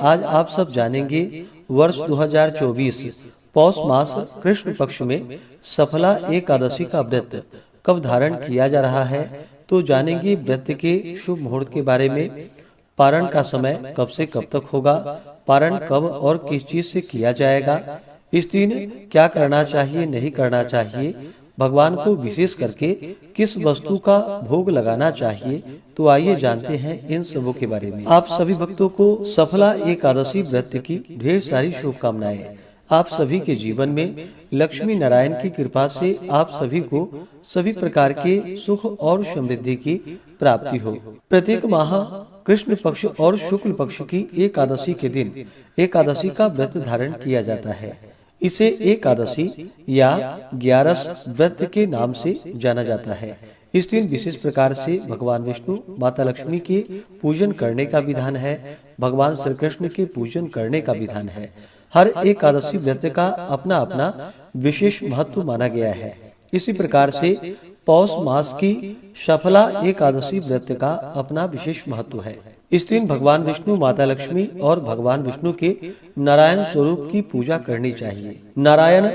आज आप सब जानेंगे वर्ष 2024 पौष मास कृष्ण पक्ष में सफला एकादशी का व्रत कब धारण किया जा रहा है। तो जानेंगे व्रत के शुभ मुहूर्त के बारे में, पारण का समय कब से कब तक होगा, पारण कब और किस चीज से किया जाएगा, इस दिन क्या करना चाहिए नहीं करना चाहिए, भगवान को विशेष करके किस वस्तु का भोग लगाना चाहिए। तो आइए जानते हैं इन सबों के बारे में। आप सभी भक्तों को सफला एकादशी व्रत की ढेर सारी शुभकामनाएं। आप सभी के जीवन में लक्ष्मी नारायण की कृपा से आप सभी को सभी प्रकार के सुख और समृद्धि की प्राप्ति हो। प्रत्येक माह कृष्ण पक्ष और शुक्ल पक्ष की एकादशी के दिन एकादशी का व्रत धारण किया जाता है। इसे एकादशी या 11 व्रत के नाम से जाना जाता है। इस दिन विशेष प्रकार से भगवान विष्णु, माता लक्ष्मी के पूजन करने का विधान है। भगवान श्री कृष्ण के पूजन करने का विधान है। हर एकादशी व्रत का अपना अपना विशेष महत्व माना गया है। इसी प्रकार से पौष मास की सफला एकादशी व्रत का अपना विशेष महत्व है। इस दिन भगवान विष्णु, माता लक्ष्मी और भगवान विष्णु के नारायण स्वरूप की पूजा करनी चाहिए। नारायण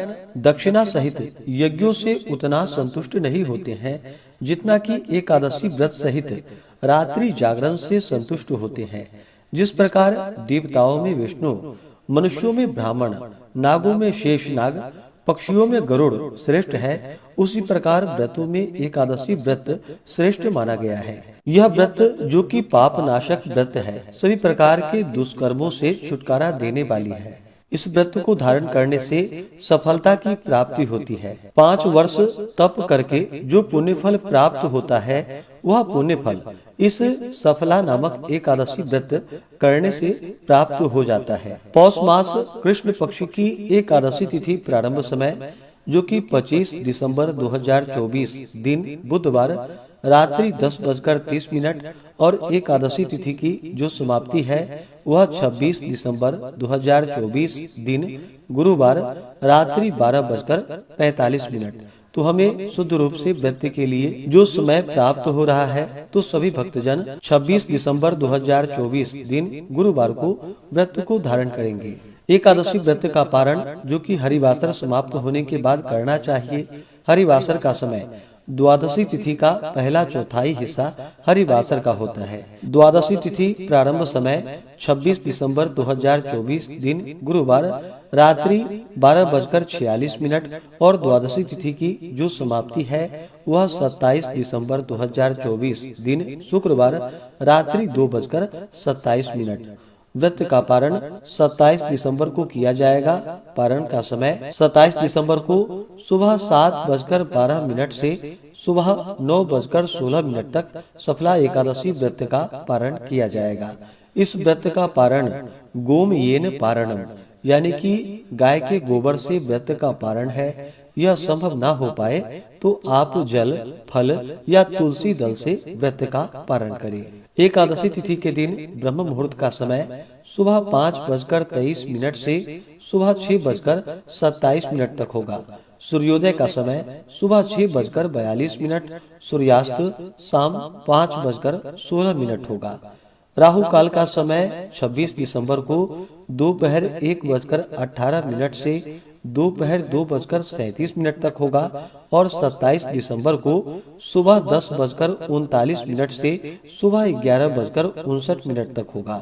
दक्षिणा सहित यज्ञों से उतना संतुष्ट नहीं होते हैं जितना कि एकादशी व्रत सहित रात्रि जागरण से संतुष्ट होते हैं। जिस प्रकार देवताओं में विष्णु, मनुष्यों में ब्राह्मण, नागों में शेषनाग, पक्षियों में गरुड़ श्रेष्ठ है, उसी प्रकार व्रतों में एकादशी व्रत श्रेष्ठ माना गया है। यह व्रत जो कि पाप नाशक व्रत है, सभी प्रकार के दुष्कर्मों से छुटकारा देने वाली है। इस व्रत को धारण करने से सफलता की प्राप्ति होती है। 5 वर्ष तप करके जो पुण्य फल प्राप्त होता है, वह पुण्य फल इस सफला नामक एकादशी व्रत करने से प्राप्त हो जाता है। पौष मास कृष्ण पक्ष की एकादशी तिथि प्रारंभ समय जो कि 25 दिसंबर 2024 दिन बुधवार रात्रि 10:30 और एकादशी तिथि की जो समाप्ति है वह 26 दिसंबर 2024 दिन गुरुवार रात्रि 12:45। तो हमें शुद्ध रूप से व्रत के लिए जो समय प्राप्त हो रहा है, तो सभी भक्तजन 26 दिसंबर 2024 दिन गुरुवार को व्रत को धारण करेंगे। एकादशी व्रत का पारण जो कि हरिवासर समाप्त होने के बाद करना चाहिए। हरिवासर का समय द्वादशी तिथि का पहला चौथाई हिस्सा हरिवासर का होता है। द्वादशी तिथि प्रारंभ समय 26 दिसंबर 2024 दिन गुरुवार रात्रि 12:46 और द्वादशी तिथि की जो समाप्ति है वह 27 दिसंबर 2024 दिन शुक्रवार रात्रि 2:27। व्रत का पारण 27 दिसंबर को किया जाएगा। पारण का समय 27 दिसंबर को सुबह 7:12 से सुबह 9:16 तक सफला एकादशी व्रत का पारण किया जाएगा। इस व्रत का पारण गोमयेन पारणम यानी कि गाय के गोबर से व्रत का पारण है। यह संभव ना हो पाए तो आप जल, फल या तुलसी दल से व्रत का पारण करें। एकादशी तिथि के दिन ब्रह्म मुहूर्त का समय सुबह 5:23 से सुबह 6:27 तक होगा। सूर्योदय का समय सुबह 6:42, सूर्यास्त शाम 5:16 होगा। राहु काल का समय 26 दिसंबर को दोपहर 1:18 से दोपहर 2:37 तक होगा और 27 दिसंबर को सुबह 10:39 से सुबह 11:59 तक होगा।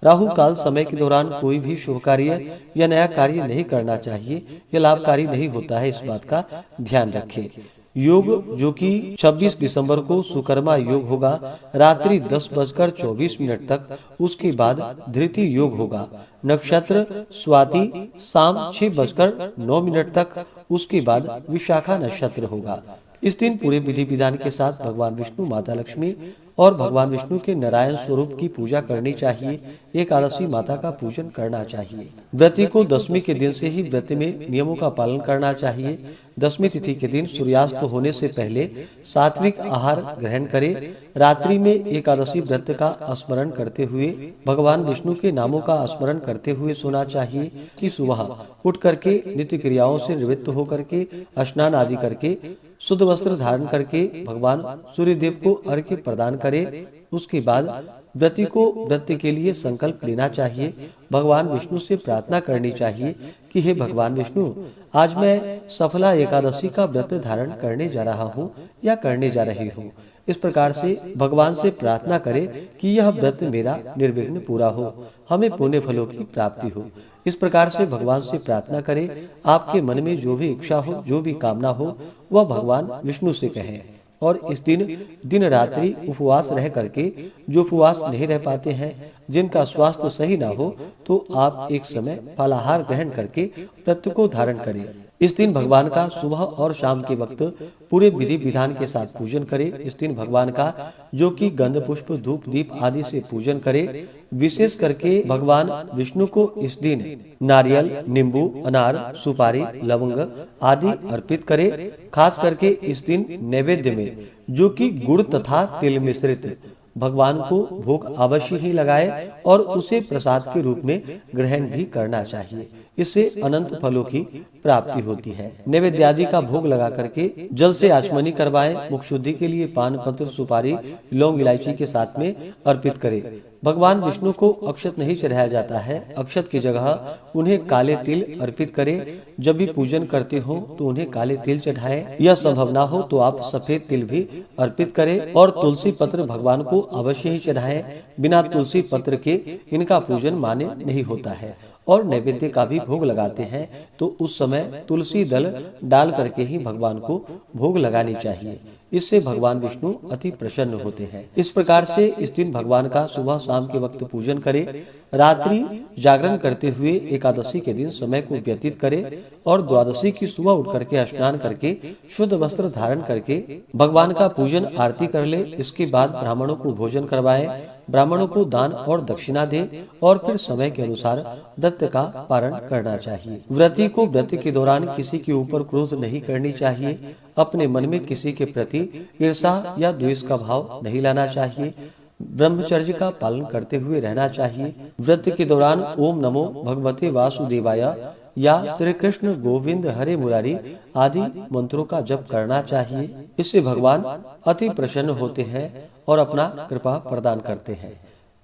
राहु काल समय के दौरान कोई भी शुभ कार्य या नया कार्य नहीं करना चाहिए। यह लाभकारी नहीं होता है, इस बात का ध्यान रखें। योग जो कि 26 दिसंबर को सुकर्मा योग होगा रात्रि 10:24 तक। उसके बाद धृति योग होगा। नक्षत्र स्वाति शाम 6:09 तक। उसके बाद विशाखा नक्षत्र होगा। इस दिन पूरे विधि विधान के साथ भगवान विष्णु, माता लक्ष्मी और भगवान विष्णु के नारायण स्वरूप की पूजा करनी चाहिए। एकादशी माता का पूजन करना चाहिए। व्रती को दशमी के दिन से ही व्रत में नियमों का पालन करना चाहिए। दशमी तिथि के दिन सूर्यास्त होने से पहले सात्विक आहार ग्रहण करें। रात्रि में एकादशी व्रत का स्मरण करते हुए भगवान विष्णु के नामों का स्मरण करते हुए सोना चाहिए कि सुबह उठ करके नित्य क्रियाओं से निवृत्त होकर के स्नान आदि करके शुद्ध वस्त्र धारण करके भगवान सूर्य देव को अर्घ्य प्रदान करें। उसके बाद व्रती को व्रत के लिए संकल्प लेना चाहिए। भगवान विष्णु से प्रार्थना करनी चाहिए कि हे भगवान विष्णु, आज मैं सफला एकादशी का व्रत धारण करने जा रहा हूँ या करने जा रही हूँ। इस प्रकार से भगवान से प्रार्थना करें कि यह व्रत मेरा निर्विघ्न पूरा हो, हमें पुण्य फलों की प्राप्ति हो। इस प्रकार से भगवान से प्रार्थना करें। आपके मन में जो भी इच्छा हो, जो भी कामना हो, वह भगवान विष्णु से कहें। और इस दिन रात्रि उपवास रह करके, जो उपवास नहीं रह पाते हैं, जिनका स्वास्थ्य सही ना हो, तो आप एक समय फलाहार ग्रहण करके व्रत को धारण करें। इस दिन भगवान का सुबह और शाम के वक्त पूरे विधि विधान के साथ पूजन करें। इस दिन भगवान का जो कि गंध पुष्प धूप दीप आदि से पूजन करें। विशेष करके भगवान विष्णु को इस दिन नारियल, नींबू, अनार, सुपारी, लवंग आदि अर्पित करें। खास करके इस दिन नैवेद्य में जो कि गुड़ तथा तिल मिश्रित भगवान को भोग अवश्य ही लगाए और उसे प्रसाद के रूप में ग्रहण भी करना चाहिए। इससे अनंत फलों की प्राप्ति होती है। नैवेद्य आदि का भोग लगा करके जल से आचमनी करवाएं। मुख शुद्धि के लिए पान पत्र, सुपारी, लौंग, इलायची के साथ में अर्पित करें। भगवान विष्णु को अक्षत नहीं चढ़ाया जाता है। अक्षत की जगह उन्हें काले तिल अर्पित करें। जब भी पूजन करते हो तो उन्हें काले तिल चढ़ाएं। यह संभव ना हो तो आप सफेद तिल भी अर्पित करें। और तुलसी पत्र भगवान को अवश्य ही चढ़ाएं। बिना तुलसी पत्र के इनका पूजन मान्य नहीं होता है। और नैवेद्य का भी भोग लगाते हैं तो उस समय तुलसी दल डाल करके ही भगवान को भोग लगानी चाहिए। इससे भगवान विष्णु अति प्रसन्न होते हैं। इस प्रकार से इस दिन भगवान का सुबह शाम के वक्त पूजन करें। रात्रि जागरण करते हुए एकादशी के दिन समय को व्यतीत करें और द्वादशी की सुबह उठ करके स्नान करके शुद्ध वस्त्र धारण करके भगवान का पूजन आरती कर ले। इसके बाद ब्राह्मणों को भोजन करवाएं। ब्राह्मणों को दान और दक्षिणा दे और फिर समय के अनुसार व्रत का पारण करना चाहिए। व्रती को व्रत के दौरान किसी के ऊपर क्रोध नहीं करनी चाहिए। अपने मन में किसी के प्रति ईर्षा या द्वेष का भाव नहीं लाना चाहिए। ब्रह्मचर्य का पालन करते हुए रहना चाहिए। व्रत के दौरान ओम नमो भगवते वासुदेवाय या श्री कृष्ण गोविंद हरे मुरारी आदि मंत्रों का जप करना चाहिए। इससे भगवान अति प्रसन्न होते हैं और अपना कृपा प्रदान करते हैं।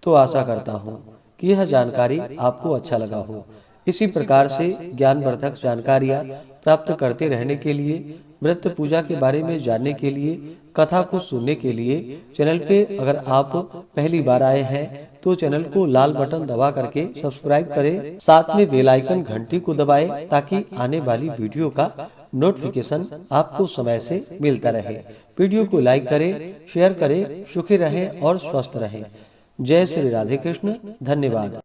तो आशा करता हूँ कि यह जानकारी आपको अच्छा लगा हो। इसी प्रकार से ज्ञानवर्धक जानकारियाँ प्राप्त करते रहने के लिए, व्रत पूजा के बारे में जानने के लिए, कथा को सुनने के लिए चैनल पे अगर आप पहली बार आए हैं तो चैनल को लाल बटन दबा करके सब्सक्राइब करें। साथ में बेल आइकन घंटी को दबाएं ताकि आने वाली वीडियो का नोटिफिकेशन आपको समय से मिलता रहे। वीडियो को लाइक करें, शेयर करें। सुखी रहें और स्वस्थ रहें। जय श्री राधे कृष्ण। धन्यवाद।